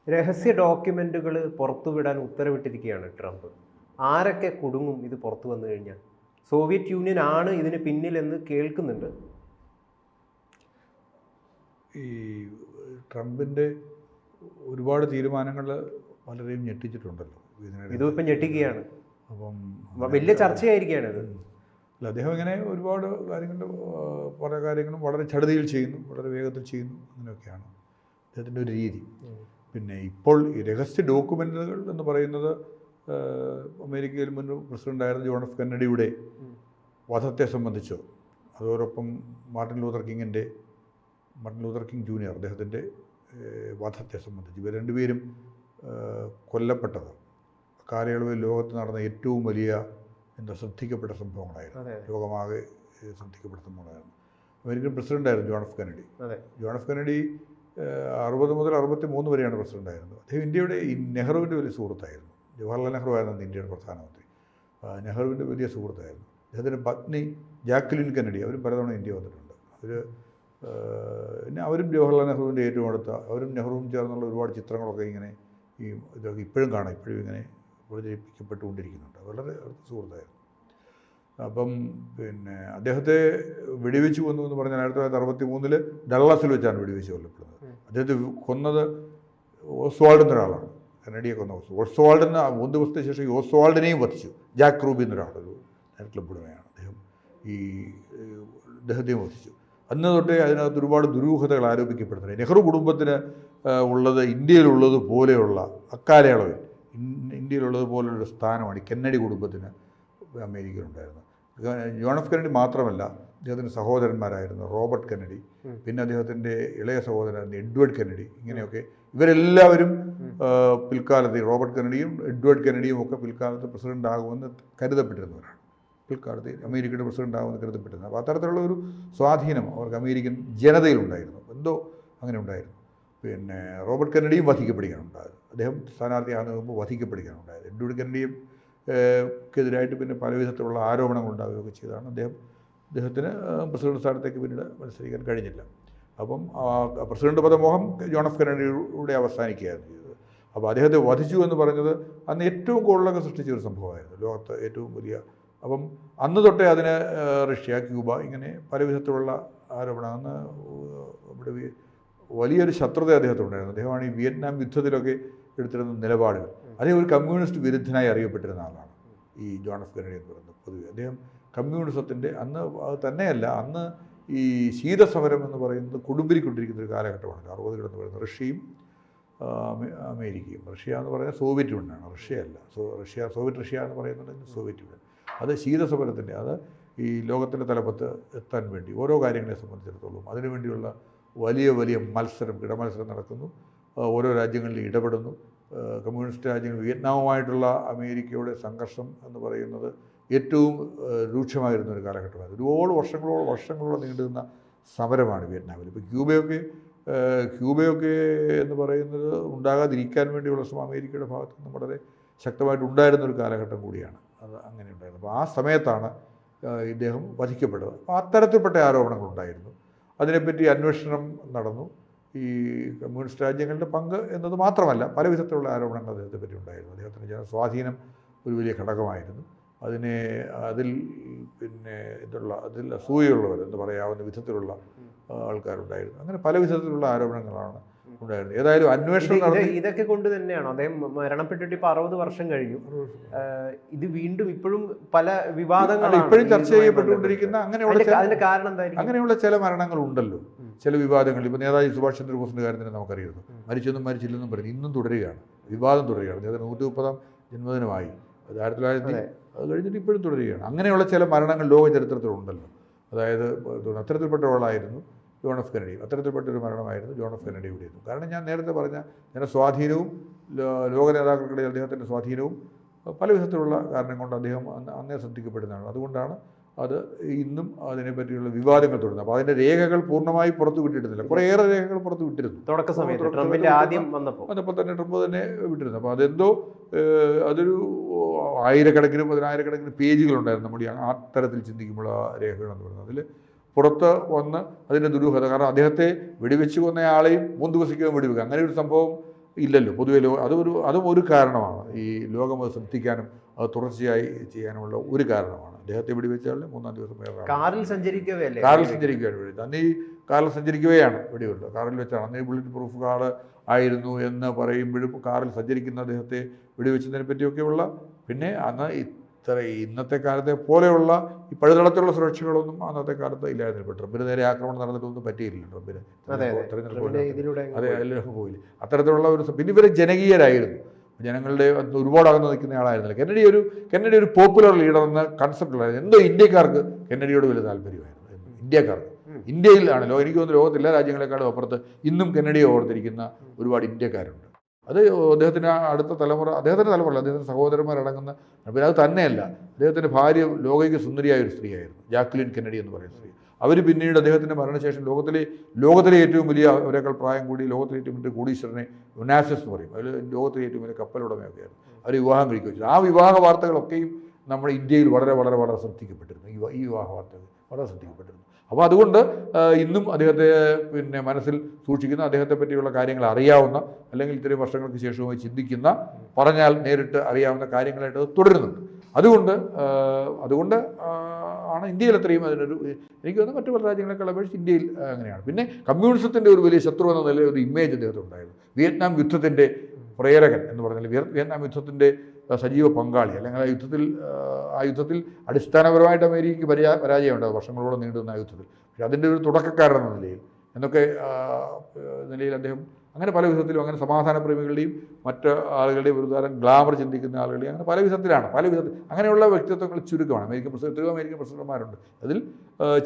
രഹസ്യ ഡോക്യുമെന്റുകൾ പുറത്തുവിടാൻ ഉത്തരവിട്ടിരിക്കുകയാണ് ട്രംപ്. ആരൊക്കെ കുടുങ്ങും ഇത് പുറത്തു വന്നു കഴിഞ്ഞാൽ? സോവിയറ്റ് യൂണിയൻ ആണ് ഇതിന് പിന്നിലെന്ന് കേൾക്കുന്നുണ്ട്. ഈ ട്രംപിൻ്റെ ഒരുപാട് തീരുമാനങ്ങൾ പലരെയും ഞെട്ടിച്ചിട്ടുണ്ടല്ലോ. ഇതിപ്പം ഞെട്ടിക്കുകയാണ്. അപ്പം വലിയ ചർച്ചയായിരിക്കുകയാണ് ഇത്. അല്ല, അദ്ദേഹം ഇങ്ങനെ ഒരുപാട് പല കാര്യങ്ങളും വളരെ ചടുതിയിൽ ചെയ്യുന്നു, വളരെ വേഗത്തിൽ ചെയ്യുന്നു, അങ്ങനെയൊക്കെയാണ് അദ്ദേഹത്തിൻ്റെ ഒരു രീതി. പിന്നെ ഇപ്പോൾ ഈ രഹസ്യ ഡോക്യുമെൻ്റുകൾ എന്ന് പറയുന്നത് അമേരിക്കയിൽ മുൻ പ്രസിഡൻ്റായിരുന്ന ജോൺ എഫ് കെന്നഡിയുടെ വധത്തെ സംബന്ധിച്ചോ, അതോടൊപ്പം മാർട്ടിൻ ലൂതർ കിങ് ജൂനിയർ അദ്ദേഹത്തിൻ്റെ വധത്തെ സംബന്ധിച്ച് ഇവർ രണ്ടുപേരും കൊല്ലപ്പെട്ടത് കാലയളവിൽ ലോകത്ത് നടന്ന ഏറ്റവും വലിയ ശ്രദ്ധിക്കപ്പെട്ട സംഭവങ്ങളായിരുന്നു. ലോകമാകെ ശ്രദ്ധിക്കപ്പെട്ട സംഭവങ്ങളായിരുന്നു. അമേരിക്കൻ പ്രസിഡൻ്റായിരുന്നു John F Kennedy. John F Kennedy 60 മുതൽ 63 വരെയാണ് പ്രസിഡൻ്റായിരുന്നത്. അദ്ദേഹം ഇന്ത്യയുടെ നെഹ്റുവിൻ്റെ വലിയ സുഹൃത്തായിരുന്നു. ജവഹർലാൽ നെഹ്റു ആയിരുന്നു ഇന്ത്യയുടെ പ്രധാനമന്ത്രി. നെഹ്റുവിൻ്റെ വലിയ സുഹൃത്തായിരുന്നു. അദ്ദേഹത്തിൻ്റെ പത്നി ജാക്വലിൻ കെന്നഡി, അവരും പലതവണ ഇന്ത്യ വന്നിട്ടുണ്ട്. പിന്നെ അവരും ജവഹർലാൽ നെഹ്റുവിൻ്റെ ഏറ്റവും അടുത്ത, അവരും നെഹ്റുവും ചേർന്നുള്ള ഒരുപാട് ചിത്രങ്ങളൊക്കെ ഇങ്ങനെ ഇതൊക്കെ ഇപ്പോഴും കാണാം, ഇപ്പോഴും ഇങ്ങനെ പ്രചരിപ്പിക്കപ്പെട്ടുകൊണ്ടിരിക്കുന്നുണ്ട്. വളരെ അടുത്ത സുഹൃത്തായിരുന്നു. അപ്പം പിന്നെ അദ്ദേഹത്തെ വെടിവെച്ച് കൊന്നു എന്ന് പറഞ്ഞാൽ 1963 ഡള്ളസിൽ വെച്ചാണ് വെടിവെച്ച് കൊല്ലപ്പെടുന്നത്. അദ്ദേഹത്തെ കൊന്നത് ഓസ്വാൾഡ് എന്നൊരാളാണ്, കെന്നഡിയെ കൊന്ന ഓസ്വാൾഡ് എന്ന 3 ദിവസത്തെ ശേഷം ഈ ഓസ്വാൾഡിനെയും വധിച്ചു. ജാക്ക് റൂബി എന്നൊരാളൊരു നൈറ്റ് ക്ലബ് ഉടമയാണ്. അദ്ദേഹത്തെയും വധിച്ചു. അന്ന് തൊട്ടേ അതിനകത്ത് ഒരുപാട് ദുരൂഹതകൾ ആരോപിക്കപ്പെടുന്നുണ്ട്. നെഹ്റു കുടുംബത്തിന് ഉള്ളത് ഇന്ത്യയിലുള്ളത് പോലെയുള്ള അക്കാലയളവിൽ ഇന്ത്യയിലുള്ളതുപോലുള്ളൊരു സ്ഥാനമാണ് ഈ കെന്നഡി കുടുംബത്തിന് അമേരിക്കയിലുണ്ടായിരുന്നത്. ജോൺ എഫ് കെന്നഡി മാത്രമല്ല, അദ്ദേഹത്തിൻ്റെ സഹോദരന്മാരായിരുന്നു റോബർട്ട് കെന്നഡി, പിന്നെ അദ്ദേഹത്തിൻ്റെ ഇളയ സഹോദരനായിരുന്നു എഡ്വേർഡ് കെന്നഡി. ഇങ്ങനെയൊക്കെ ഇവരെല്ലാവരും പിൽക്കാലത്ത് റോബർട്ട് കെന്നഡിയും എഡ്വേർഡ് കെന്നഡിയും ഒക്കെ പിൽക്കാലത്ത് പ്രസിഡൻ്റ് ആകുമെന്ന് കരുതപ്പെട്ടിരുന്നവരാണ്. പിൽക്കാലത്ത് അമേരിക്കയുടെ പ്രസിഡൻ്റ് ആകുമെന്ന് കരുതപ്പെട്ടിരുന്നത്. അപ്പോൾ അത്തരത്തിലുള്ള ഒരു സ്വാധീനം അവർക്ക് അമേരിക്കൻ ജനതയിലുണ്ടായിരുന്നു. എന്തോ അങ്ങനെ ഉണ്ടായിരുന്നു. പിന്നെ റോബർട്ട് കെന്നഡിയും വധിക്കപ്പെടുകയാണ് ഉണ്ടായത്. അദ്ദേഹം സ്ഥാനാർത്ഥിയാകുന്ന മുമ്പ് വധിക്കപ്പെടുകയാണ് ഉണ്ടായത്. എഡ്വേർഡ് കെന്നഡിയും ക്കെതിരായിട്ട് പിന്നെ പല വിധത്തിലുള്ള ആരോപണങ്ങൾ ഉണ്ടാവുകയൊക്കെ ചെയ്താണ് അദ്ദേഹത്തിന് പ്രസിഡന്റ് സ്ഥാനത്തേക്ക് പിന്നീട് മത്സരിക്കാൻ കഴിഞ്ഞില്ല. അപ്പം പ്രസിഡന്റ് പദമോഹം ജോൺ എഫ് കെന്നഡിയുടെ അവസാനിക്കുകയായിരുന്നു ചെയ്തത്. അപ്പോൾ അദ്ദേഹത്തെ വധിച്ചു എന്ന് പറഞ്ഞത് അന്ന് ഏറ്റവും കോളിളക്കം സൃഷ്ടിച്ച ഒരു സംഭവമായിരുന്നു, ലോകത്ത് ഏറ്റവും വലിയ. അപ്പം അന്ന് തൊട്ടേ അതിന് റഷ്യ, ക്യൂബ, ഇങ്ങനെ പല വിധത്തിലുള്ള ആരോപണം. അന്ന് ഇവിടെ വലിയൊരു ശത്രുത അദ്ദേഹത്തിനുണ്ടായിരുന്നു. അദ്ദേഹമാണ് ഈ വിയറ്റ്നാം യുദ്ധത്തിലൊക്കെ എടുത്തിരുന്ന നിലപാടുകൾ. അദ്ദേഹം ഒരു കമ്മ്യൂണിസ്റ്റ് വിരുദ്ധനായി അറിയപ്പെട്ടിരുന്ന ആളാണ് ഈ ജോൺ എഫ് കെന്നഡി എന്ന് പറയുന്നത്. പൊതുവെ അദ്ദേഹം കമ്മ്യൂണിസത്തിൻ്റെ അന്ന് അത് തന്നെയല്ല, അന്ന് ഈ ശീതസമരം എന്ന് പറയുന്നത് കൊടുമ്പിരിക്കൊണ്ടിരിക്കുന്ന ഒരു കാലഘട്ടമാണ്. 60 എന്ന് പറയുന്നത് റഷ്യയും അമേരിക്കയും. റഷ്യ എന്ന് പറയുന്നത് സോവിയറ്റ് യൂണിയനാണ്, റഷ്യയല്ല. സോവിയറ്റ് റഷ്യ എന്ന് പറയുന്നത് സോവിയറ്റ് യൂണിയൻ. അത് ശീതസമരത്തിൻ്റെ, അത് ഈ ലോകത്തിൻ്റെ തലപ്പത്ത് എത്താൻ വേണ്ടി ഓരോ കാര്യങ്ങളെ സംബന്ധിച്ചിടത്തോളം അതിനുവേണ്ടിയുള്ള വലിയ വലിയ മത്സരം, കിടമത്സരം നടക്കുന്നു. ഓരോ രാജ്യങ്ങളിൽ ഇടപെടുന്നു. കമ്മ്യൂണിസ്റ്റ് രാജ്യങ്ങൾ, വിയറ്റ്നാമുമായിട്ടുള്ള അമേരിക്കയുടെ സംഘർഷം എന്ന് പറയുന്നത് ഏറ്റവും രൂക്ഷമായിരുന്ന ഒരു കാലഘട്ടമായിരുന്നു. ഒരുപാട് വർഷങ്ങളോളം നീണ്ടുനിന്ന സമരമാണ് വിയറ്റ്നാമിൽ. ഇപ്പോൾ ക്യൂബയൊക്കെ എന്ന് പറയുന്നത് ഉണ്ടാകാതിരിക്കാൻ വേണ്ടിയുള്ള ശ്രമം അമേരിക്കയുടെ ഭാഗത്ത് നിന്ന് വളരെ ശക്തമായിട്ട് ഉണ്ടായിരുന്ന ഒരു കാലഘട്ടം കൂടിയാണ് അത്. അങ്ങനെ ഉണ്ടായിരുന്നു. അപ്പോൾ ആ സമയത്താണ് ഇദ്ദേഹം വധിക്കപ്പെട്ടത്. അപ്പോൾ അത്തരത്തിൽപ്പെട്ട ആരോപണങ്ങളുണ്ടായിരുന്നു. അതിനെപ്പറ്റി അന്വേഷണം നടന്നു. ഈ കമ്മ്യൂണിസ്റ്റ് രാജ്യങ്ങളുടെ പങ്ക് എന്നത് മാത്രമല്ല, പല വിധത്തിലുള്ള ആരോപണങ്ങൾ അദ്ദേഹത്തെ പറ്റി ഉണ്ടായിരുന്നു. അദ്ദേഹത്തിൻ്റെ ജനസ്വാധീനം ഒരു വലിയ ഘടകമായിരുന്നു. അതിൽ അസൂയുള്ളവർ എന്ന് പറയാവുന്ന വിധത്തിലുള്ള ആൾക്കാരുണ്ടായിരുന്നു. അങ്ങനെ പല വിധത്തിലുള്ള ആരോപണങ്ങളാണ് ഉണ്ടായിരുന്നു. ഏതായാലും അന്വേഷണം ഇതൊക്കെ കൊണ്ട് തന്നെയാണോ അദ്ദേഹം മരണപ്പെട്ടിട്ട് ഇപ്പോൾ 60 വർഷം കഴിഞ്ഞു? ഇത് വീണ്ടും ഇപ്പോഴും പല വിവാദങ്ങൾ ഇപ്പോഴും ചർച്ച ചെയ്യപ്പെട്ടുകൊണ്ടിരിക്കുന്ന അങ്ങനെയുള്ള ചില മരണങ്ങളുണ്ടല്ലോ, ചില വിവാദങ്ങൾ. ഇപ്പോൾ നേതാജി സുഭാഷ് ചന്ദ്രബോസിൻ്റെ കാര്യത്തിന് നമുക്കറിയുന്നു. മരിച്ചെന്നും മരിച്ചില്ലെന്നും പറഞ്ഞ് ഇന്നും തുടരുകയാണ്, വിവാദം തുടരുകയാണ്. അദ്ദേഹത്തിന് 130ാം ജന്മദിനമായി, 1900 അത് കഴിഞ്ഞിട്ട് ഇപ്പോഴും തുടരുകയാണ്. അങ്ങനെയുള്ള ചില മരണങ്ങൾ ലോക ചരിത്രത്തിലുണ്ടല്ലോ. അതായത് അത്തരത്തിൽപ്പെട്ട ഒരാളായിരുന്നു ജോൺ എഫ് കെന്നഡി. അത്തരത്തിൽപ്പെട്ടൊരു മരണമായിരുന്നു ജോൺ എഫ് കെന്നഡിയുടേത്. കാരണം ഞാൻ നേരത്തെ പറഞ്ഞ ജനസ്വാധീനവും ലോക നേതാക്കൾക്കിടയിൽ അദ്ദേഹത്തിൻ്റെ സ്വാധീനവും പല വിധത്തിലുള്ള കാരണം കൊണ്ട് അദ്ദേഹം അന്നേ ശ്രദ്ധിക്കപ്പെടുന്നതാണ്. അതുകൊണ്ടാണ് അത് ഇന്നും അതിനെപ്പറ്റിയുള്ള വിവാദങ്ങൾ തുടരുന്നത്. അപ്പോൾ അതിൻ്റെ രേഖകൾ പൂർണ്ണമായി പുറത്തു വിട്ടിരുന്നില്ല. കുറേയേറെ രേഖകൾ പുറത്തു വിട്ടിരുന്നു വന്നപ്പോൾ തന്നെ ട്രംപ് തന്നെ വിട്ടിരുന്നു. അപ്പോൾ അതെന്തോ അതൊരു 1000-1000 പേജുകളുണ്ടായിരുന്നു നമ്മുടെ അത്തരത്തിൽ ചിന്തിക്കുമ്പോൾ ആ രേഖകൾ എന്ന് പറയുന്നത്. അതിൽ പുറത്ത് വന്ന് അതിൻ്റെ ദുരൂഹത, കാരണം അദ്ദേഹത്തെ വെടിവെച്ച് കൊന്നയാളെയും 3 ദിവസത്തേക്കും വെടിവെക്കുക, അങ്ങനെ ഒരു സംഭവം ഇല്ലല്ലോ പൊതുവെ. അതും ഒരു കാരണമാണ് ഈ ലോകം അത് ശ്രദ്ധിക്കാനും അത് തുടർച്ചയായി ചെയ്യാനുമുള്ള ഒരു കാരണമാണ്. അദ്ദേഹത്തെ വെടിവെച്ചാൽ 3-ാം ദിവസം വേറെ കാറിൽ സഞ്ചരിക്കവേ അല്ലേ? കാറിൽ സഞ്ചരിക്കുകയാണ് വെടി. അന്ന് ഈ കാറിൽ സഞ്ചരിക്കുകയാണ് വെടിയുള്ളത്. കാറിൽ വെച്ചാണ്. അന്ന് ഈ ബുള്ളറ്റ് പ്രൂഫ് കാർ ആയിരുന്നു എന്ന് പറയുമ്പോഴും കാറിൽ സഞ്ചരിക്കുന്ന അദ്ദേഹത്തെ വെടിവെച്ചതിനെ പറ്റിയൊക്കെയുള്ള, പിന്നെ അന്ന് ഇന്നത്തെ കാലത്തെ പോലെയുള്ള ഈ പഴുതടത്തിലുള്ള സുരക്ഷകളൊന്നും അന്നത്തെ കാലത്ത് ഇല്ലായിരുന്നു. ഇപ്പോൾ ട്രംപിന് നേരെ ആക്രമണം നടന്നിട്ടൊന്നും പറ്റിയില്ല ട്രംപിന്. അതെ, അതിലൊക്കെ പോയില്ല അത്തരത്തിലുള്ള ഒരു. പിന്നെ ഇവർ ജനകീയരായിരുന്നു, ജനങ്ങളുടെ ഒരുപാട് അകന്ന് നിൽക്കുന്ന ആളായിരുന്നില്ല. കെന്നഡി ഒരു പോപ്പുലർ ലീഡർ എന്ന കൺസെപ്റ്റുള്ളായിരുന്നു. എന്തോ ഇന്ത്യക്കാർക്ക് കെന്നഡിയോട് വലിയ താല്പര്യമായിരുന്നു. ഇന്ത്യക്കാർക്ക് ഇന്ത്യയിലാണല്ലോ, എനിക്ക് തോന്നുന്നു ലോകത്ത് എല്ലാ രാജ്യങ്ങളെക്കാളും അപ്പുറത്ത് ഇന്നും കെന്നഡിയെ ഓർത്തിരിക്കുന്ന ഒരുപാട് ഇന്ത്യക്കാരുണ്ട്. അത് അദ്ദേഹത്തിൻ്റെ അടുത്ത തലമുറ, അദ്ദേഹത്തിൻ്റെ തലമുറ, അദ്ദേഹത്തിൻ്റെ സഹോദരന്മാരടങ്ങുന്ന. പിന്നെ അത് തന്നെയല്ല, അദ്ദേഹത്തിൻ്റെ ഭാര്യ ലോകൈക സുന്ദരിയായ ഒരു സ്ത്രീയായിരുന്നു, ജാക്വലിൻ കെന്നഡി എന്ന് പറയുന്ന സ്ത്രീ. അവർ പിന്നീട് അദ്ദേഹത്തിൻ്റെ മരണശേഷം ലോകത്തിലെ ഏറ്റവും വലിയ, അവരെക്കാൾ പ്രായം കൂടി ലോകത്തിലെ ഏറ്റവും വലിയ കോടീശ്വരനെ യുനാസിസ് എന്ന് പറയും, അതിൽ ലോകത്തിലെ ഏറ്റവും വലിയ കപ്പലുടമയൊക്കെയായിരുന്നു. അവർ വിവാഹം കഴിക്കുക വെച്ചത്. ആ വിവാഹ വാർത്തകളൊക്കെയും നമ്മുടെ ഇന്ത്യയിൽ വളരെ വളരെ വളരെ ശ്രദ്ധിക്കപ്പെട്ടിരുന്നു. ഈ വിവാഹ വാർത്തകൾ വളരെ ശ്രദ്ധിക്കപ്പെട്ടിരുന്നു. അപ്പോൾ അതുകൊണ്ട് ഇന്നും അദ്ദേഹത്തെ പിന്നെ മനസ്സിൽ സൂക്ഷിക്കുന്ന, അദ്ദേഹത്തെ പറ്റിയുള്ള കാര്യങ്ങൾ അറിയാവുന്ന, അല്ലെങ്കിൽ ഇത്രയും വർഷങ്ങൾക്ക് ശേഷമായി ചിന്തിക്കുന്ന, പറഞ്ഞാൽ നേരിട്ട് അറിയാവുന്ന കാര്യങ്ങളായിട്ട് അത് തുടരുന്നുണ്ട്. അതുകൊണ്ട് ആണ് ഇന്ത്യയിൽ അത്രയും അതിനൊരു, എനിക്ക് തോന്നുന്നു മറ്റു പല രാജ്യങ്ങളെക്കാൾ അപേക്ഷിച്ച് ഇന്ത്യയിൽ അങ്ങനെയാണ്. പിന്നെ കമ്മ്യൂണിസത്തിൻ്റെ ഒരു വലിയ ശത്രു എന്ന നിലയിൽ ഒരു ഇമേജ് അദ്ദേഹത്തിനുണ്ടായിരുന്നു. വിയറ്റ്നാം യുദ്ധത്തിൻ്റെ പ്രേരകൻ എന്ന് പറഞ്ഞാൽ, വിയറ്റ്നാം യുദ്ധത്തിൻ്റെ സജീവ പങ്കാളി, അല്ലെങ്കിൽ ആ യുദ്ധത്തിൽ അടിസ്ഥാനപരമായിട്ട് അമേരിക്കയ്ക്ക് പരാജയം ഉണ്ടാകും, വർഷങ്ങളോളം നീണ്ടുന്ന ആ യുദ്ധത്തിൽ. പക്ഷേ അതിൻ്റെ ഒരു തുടക്കക്കാരൻ എന്ന നിലയിൽ നിലയിൽ അദ്ദേഹം അങ്ങനെ പല വിധത്തിലും, അങ്ങനെ സമാധാന പ്രേമികളുടെയും മറ്റ് ആളുകളുടെയും ഒരു തരം ഗ്ലാമർ ചിന്തിക്കുന്ന ആളുകളുടെയും അങ്ങനെ പല വിധത്തിൽ അങ്ങനെയുള്ള വ്യക്തിത്വങ്ങൾ ചുരുക്കമാണ്. അമേരിക്കൻ പ്രസിഡന്റുമാരുണ്ട്. അതിൽ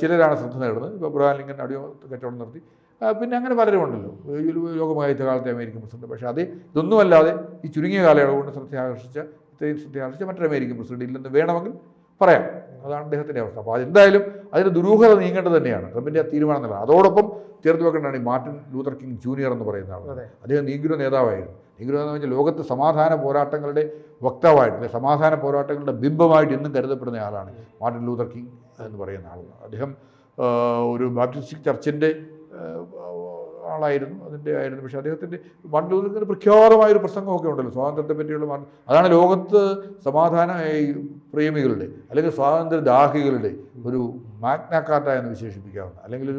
ചിലരാണ് ശ്രദ്ധ നേടുന്നത്. ഇപ്പോൾ അബ്രഹാം ലിങ്കൻ അടിമ കച്ചവടം നടത്തി, പിന്നെ അങ്ങനെ പലരും ഉണ്ടല്ലോ ലോകമഹായുദ്ധ കാലത്തെ അമേരിക്കൻ പ്രസിഡന്റ്. പക്ഷേ ഇതൊന്നുമല്ലാതെ ഈ ചുരുങ്ങിയ കാലയളവ് കൊണ്ട് ഇത്രയും ശ്രദ്ധ ആകർഷിച്ച മറ്റൊരു അമേരിക്കൻ പ്രസിഡന്റ് ഇല്ലെന്ന് വേണമെങ്കിൽ പറയാം. അതാണ് അദ്ദേഹത്തിൻ്റെ അവസ്ഥ. അപ്പോൾ എന്തായാലും അതിന് ദുരൂഹത നീങ്ങേണ്ടത് തന്നെയാണ് ട്രംപിൻ്റെ തീരുമാനം എന്നുള്ളത്. അതോടൊപ്പം ചേർത്ത് വെക്കേണ്ടതാണ് ഈ മാർട്ടിൻ ലൂതർ കിങ് ജൂനിയർ എന്ന് പറയുന്ന ആൾ. അദ്ദേഹം നീഗ്രോ നേതാവായിരുന്നു. നീഗ്രോ എന്ന് വെച്ചാൽ ലോകത്ത് സമാധാന പോരാട്ടങ്ങളുടെ വക്താവായിട്ട്, അല്ലെങ്കിൽ സമാധാന പോരാട്ടങ്ങളുടെ ബിംബമായിട്ട് ഇന്നും കരുതപ്പെടുന്ന ആളാണ് മാർട്ടിൻ ലൂതർ കിങ് എന്ന് പറയുന്ന ആൾ. അദ്ദേഹം ഒരു ബാപ്റ്റിസ്റ്റ് ചർച്ചിൻ്റെ ആളായിരുന്നു, ആയിരുന്നു. പക്ഷേ അദ്ദേഹത്തിൻ്റെ മാർട്ടിൻ ലൂതർ കിങ്ങിൻ്റെ പ്രഖ്യാതമായൊരു പ്രസംഗമൊക്കെ ഉണ്ടല്ലോ സ്വാതന്ത്ര്യത്തെ പറ്റിയുള്ള. അതാണ് ലോകത്ത് സമാധാന പ്രേമികളുടെ, അല്ലെങ്കിൽ സ്വാതന്ത്ര്യ ദാഹികളുടെ ഒരു മാഗ്ന കാർട്ട എന്ന് വിശേഷിപ്പിക്കാവുന്ന, അല്ലെങ്കിൽ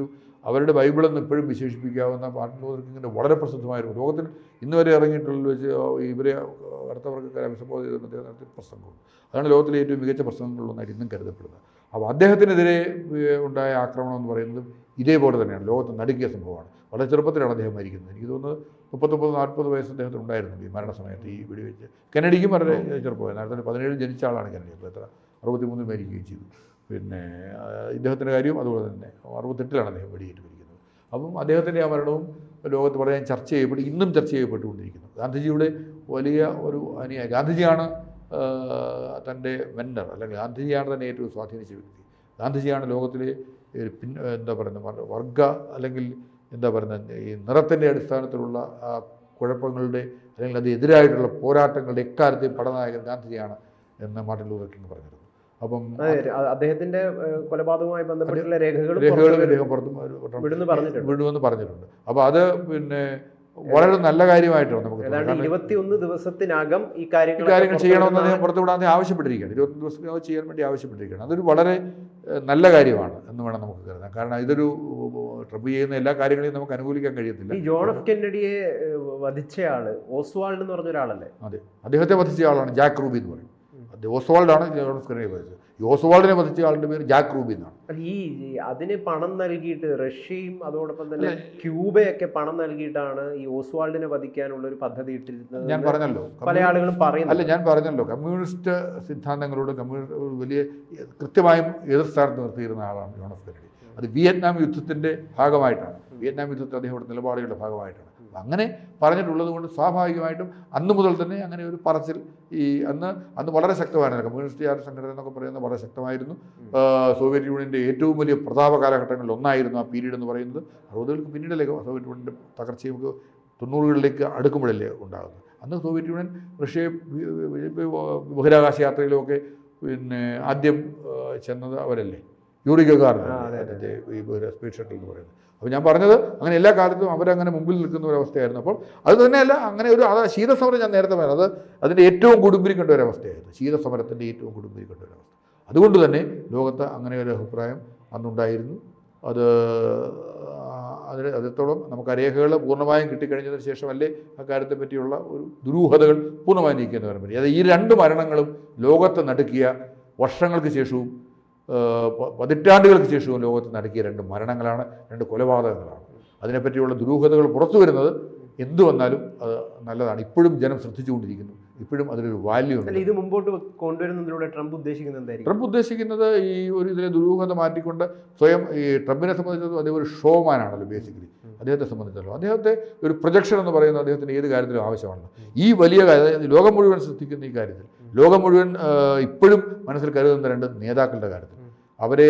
അവരുടെ ബൈബിളെന്ന് ഇപ്പോഴും വിശേഷിപ്പിക്കാവുന്ന മാർട്ടിൻ ലൂതർ കിങ്ങിൻ്റെ വളരെ പ്രസിദ്ധമായിരുന്നു. ലോകത്തിൽ ഇന്ന് വരെ ഇറങ്ങിയിട്ടുള്ള വെച്ച് ഇവരെ വാർത്താവർഗ്ഗക്കാരെ അഭിസംബോധന ചെയ്ത അദ്ദേഹം നടത്തിയ പ്രസംഗമുണ്ട്. അതാണ് ലോകത്തിലെ ഏറ്റവും മികച്ച പ്രസംഗങ്ങളിലൊന്നായിട്ട് ഇന്നും കരുതപ്പെടുന്നത്. അപ്പോൾ അദ്ദേഹത്തിനെതിരെ ഉണ്ടായ ആക്രമണം എന്ന് പറയുന്നത് ഇതേപോലെ തന്നെയാണ്, ലോകത്ത് നടുക്കിയ സംഭവമാണ്. വളരെ ചെറുപ്പത്തിലാണ് അദ്ദേഹം മരിക്കുന്നത്. എനിക്ക് തോന്നുന്നത് 39-40 വയസ്സ് അദ്ദേഹത്തിന് ഉണ്ടായിരുന്നു ഈ മരണസമയത്ത് ഈ വെടിവെച്ച്. കെന്നഡിക്കും വളരെ ചെറുപ്പമായിരുന്നു. 1917 ജനിച്ച ആളാണ് കെന്നഡി. അപ്പോൾ 63 മരിക്കുകയും ചെയ്തു. പിന്നെ ഇദ്ദേഹത്തിൻ്റെ കാര്യവും അതുപോലെ തന്നെ 68 അദ്ദേഹം വെടിയേറ്റ് മരിക്കുന്നത്. അപ്പം അദ്ദേഹത്തിൻ്റെ ആ മരണവും ലോകത്ത് വളരെ ഇന്നും ചർച്ച ചെയ്യപ്പെട്ടുകൊണ്ടിരിക്കുന്നു. ഗാന്ധിജിയുടെ വലിയ ഒരു അനുയായി, ഗാന്ധിജിയാണ് തൻ്റെ മെൻറ്റർ, അല്ലെങ്കിൽ ഗാന്ധിജിയാണ് തന്നെ ഏറ്റവും സ്വാധീനിച്ച വ്യക്തി. ഗാന്ധിജിയാണ് ലോകത്തിലെ വർഗ, അല്ലെങ്കിൽ ഈ നിറത്തിൻ്റെ അടിസ്ഥാനത്തിലുള്ള കുഴപ്പങ്ങളുടെ, അല്ലെങ്കിൽ അതിനെതിരായിട്ടുള്ള പോരാട്ടങ്ങളുടെ എക്കാലത്തെയും പടനായകൻ ഗാന്ധിജിയാണ് എന്ന് മാർട്ടിൻ ലൂതർ കിങ് പറഞ്ഞിരുന്നു. അപ്പം അദ്ദേഹത്തിന്റെ കൊലപാതകവുമായി ബന്ധപ്പെട്ടുള്ള രേഖകളും വിടുമെന്ന് പറഞ്ഞിട്ടുണ്ട്. അപ്പോൾ അത് പിന്നെ വളരെ നല്ല കാര്യമായിട്ടാണ് നമുക്ക് 21 ദിവസത്തിനകം ഈ കാര്യങ്ങൾ ചെയ്യണമെന്ന് അദ്ദേഹം പുറത്തുവിടാൻ ആവശ്യപ്പെട്ടിരിക്കുകയാണ്. 21 ദിവസത്തിനകം ചെയ്യാൻ വേണ്ടി ആവശ്യപ്പെട്ടിരിക്കുകയാണ്. അതൊരു വളരെ നല്ല കാര്യമാണ് എന്ന് വേണം നമുക്ക് കരുതാൻ. കാരണം ഇതൊരു ട്രംപ് ചെയ്യുന്ന എല്ലാ കാര്യങ്ങളെയും നമുക്ക് അനുകൂലിക്കാൻ കഴിയത്തില്ല. ഈ ജോൺ എഫ് കെന്നഡിയെ വധിച്ചയാള് ഓസ്വാൾഡ് എന്ന് പറഞ്ഞ ഒരാളല്ലേ? അതെ, അദ്ദേഹത്തെ വധിച്ച ആളാണ് ജാക്ക് റൂബി എന്ന് പറയും. ഓസ്വാൾഡാണ് ജോൺ എഫ് കെന്നഡിയെ വധിച്ചത്. ഈ ഓസ്വാൾഡിനെ വധിച്ച ആളുടെ പേര് ജാക്ക് റൂബി എന്നാണ്. ഈ അതിന് പണം നൽകിയിട്ട് റഷ്യയും അതോടൊപ്പം തന്നെ ക്യൂബയൊക്കെ പണം നൽകിയിട്ടാണ് ഈ ഓസ്വാൾഡിനെ വധിക്കാനുള്ള ഒരു പദ്ധതി ഇട്ടിരുന്നത്. ഞാൻ പറഞ്ഞല്ലോ, പല ആളുകളും പറയുന്നു. ഞാൻ പറഞ്ഞല്ലോ, കമ്മ്യൂണിസ്റ്റ് സിദ്ധാന്തങ്ങളോട് വലിയ കൃത്യമായും എതിർസ്ഥാനത്ത് നിർത്തിയിരുന്ന ആളാണ് ജോൺ എഫ് കെന്നഡി. അത് വിയറ്റ്നാം യുദ്ധത്തിൻ്റെ ഭാഗമായിട്ടാണ്. വിയറ്റ്നാം യുദ്ധത്തിൽ അദ്ദേഹം നിലപാടുകളുടെ ഭാഗമായിട്ടാണ് അങ്ങനെ പറഞ്ഞിട്ടുള്ളത് കൊണ്ട് സ്വാഭാവികമായിട്ടും അന്ന് മുതൽ തന്നെ അങ്ങനെ ഒരു പറച്ചിൽ അന്ന് വളരെ ശക്തമായിരുന്നു. കമ്മ്യൂണിസ്റ്റ് സംഘടന എന്നൊക്കെ പറയുന്നത് വളരെ ശക്തമായിരുന്നു. സോവിയറ്റ് യൂണിയൻ്റെ ഏറ്റവും വലിയ പ്രതാപ കാലഘട്ടങ്ങളിൽ ഒന്നായിരുന്നു ആ പീരീഡ് എന്ന് പറയുന്നത്. 60-കൾക്ക് പിന്നീടല്ലേ സോവിയറ്റ് യൂണിയൻ്റെ തകർച്ചയും 90-കളിലേക്ക് അടുക്കുമ്പോഴല്ലേ ഉണ്ടാകുന്നത്. അന്ന് സോവിയറ്റ് യൂണിയൻ റഷ്യയെ ബഹിരാകാശ യാത്രയിലുമൊക്കെ പിന്നെ ആദ്യം ചെന്നത് അവരല്ലേ. യൂറി ഗഗാറിൻ അതിൻ്റെ ഈ സ്പേസ് ഷട്ടിൽ എന്ന് പറയുന്നത്. അപ്പോൾ ഞാൻ പറഞ്ഞത് അങ്ങനെ എല്ലാ കാലത്തും അവരങ്ങനെ മുമ്പിൽ നിൽക്കുന്ന ഒരവസ്ഥയായിരുന്നു. അപ്പോൾ അത് തന്നെയല്ല, അങ്ങനെ ഒരു അത് ശീതസമരം ഞാൻ നേരത്തെ പറഞ്ഞത് അതിൻ്റെ ഏറ്റവും കൊടുമ്പിരിക്കേണ്ട ഒരവസ്ഥയായിരുന്നു, ശീതസമരത്തിൻ്റെ ഏറ്റവും കൊടുമ്പിരിക്കേണ്ട ഒരവസ്ഥ. അതുകൊണ്ട് തന്നെ ലോകത്ത് അങ്ങനെ ഒരു അഭിപ്രായം അന്നുണ്ടായിരുന്നു. അതിനോളം നമുക്ക് ആ രേഖകൾ പൂർണ്ണമായും കിട്ടിക്കഴിഞ്ഞതിന് ശേഷമല്ലേ അക്കാര്യത്തെ പറ്റിയുള്ള ഒരു ദുരൂഹതകൾ പൂർണ്ണമായും നീക്കിയെന്ന് പറയാൻ പറ്റും. അത് ഈ രണ്ട് മരണങ്ങളും ലോകത്തെ നടുക്കിയ, വർഷങ്ങൾക്ക് ശേഷവും പതിറ്റാണ്ടുകൾക്ക് ശേഷവും ലോകത്ത് നടക്കിയ രണ്ട് മരണങ്ങളാണ്, രണ്ട് കൊലപാതകങ്ങളാണ്. അതിനെപ്പറ്റിയുള്ള ദുരൂഹതകൾ പുറത്തു വരുന്നത് എന്തു വന്നാലും അത് നല്ലതാണ്. ഇപ്പോഴും ജനം ശ്രദ്ധിച്ചുകൊണ്ടിരിക്കുന്നു, ഇപ്പോഴും അതിലൊരു വാല്യൂ ഉണ്ട്. ഇത് മുമ്പോട്ട് കൊണ്ടുവരുന്നതിലൂടെ ട്രംപ് ഉദ്ദേശിക്കുന്നത് എന്തായിരിക്കും? ട്രംപ് ഉദ്ദേശിക്കുന്നത് ഈ ഒരു ഇതിലെ ദുരൂഹത മാറ്റിക്കൊണ്ട് സ്വയം, ഈ ട്രംപിനെ സംബന്ധിച്ചിടത്തോളം അദ്ദേഹം ഒരു ഷോമാനാണല്ലോ ബേസിക്കലി. അദ്ദേഹത്തെ സംബന്ധിച്ചിടത്തോളം അദ്ദേഹത്തെ ഒരു പ്രൊജക്ഷൻ എന്ന് പറയുന്നത് അദ്ദേഹത്തിന് ഏത് കാര്യത്തിലും ആവശ്യമാണ്. ഈ വലിയ ലോകം മുഴുവൻ ശ്രദ്ധിക്കുന്ന ഈ കാര്യത്തിൽ, ലോകം മുഴുവൻ ഇപ്പോഴും മനസ്സിൽ കരുതുന്ന രണ്ട് നേതാക്കളുടെ കാര്യത്തിൽ അവരെ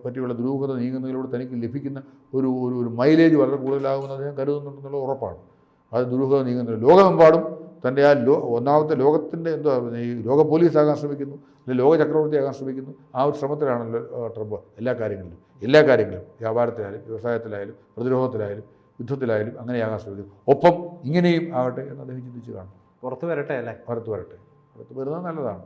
പറ്റിയുള്ള ദുരൂഹത നീങ്ങുന്നതിലൂടെ തനിക്ക് ലഭിക്കുന്ന ഒരു ഒരു മൈലേജ് വളരെ കൂടുതലാകുമെന്ന് അദ്ദേഹം കരുതുന്നുണ്ടെന്നുള്ള ഉറപ്പാണ്. അത് ദുരൂഹത നീങ്ങുന്നത് ലോകമെമ്പാടും തൻ്റെ ആ ഒന്നാമത്തെ ലോകത്തിൻ്റെ ഈ ലോക പോലീസ് ആകാൻ ശ്രമിക്കുന്നു, അല്ലെങ്കിൽ ലോക ചക്രവർത്തി ആകാൻ ശ്രമിക്കുന്നു. ആ ഒരു ശ്രമത്തിലാണല്ലോ ട്രംപ് എല്ലാ കാര്യങ്ങളിലും വ്യാപാരത്തിലായാലും വ്യവസായത്തിലായാലും പ്രതിരോധത്തിലായാലും യുദ്ധത്തിലായാലും അങ്ങനെയാകാൻ ശ്രമിക്കുന്നു. ഒപ്പം ഇങ്ങനെയും ആകട്ടെ എന്ന് അദ്ദേഹം ചിന്തിച്ച് കാണും. പുറത്ത് വരട്ടെ അല്ലേ? പുറത്ത് വരുന്നത് നല്ലതാണ്.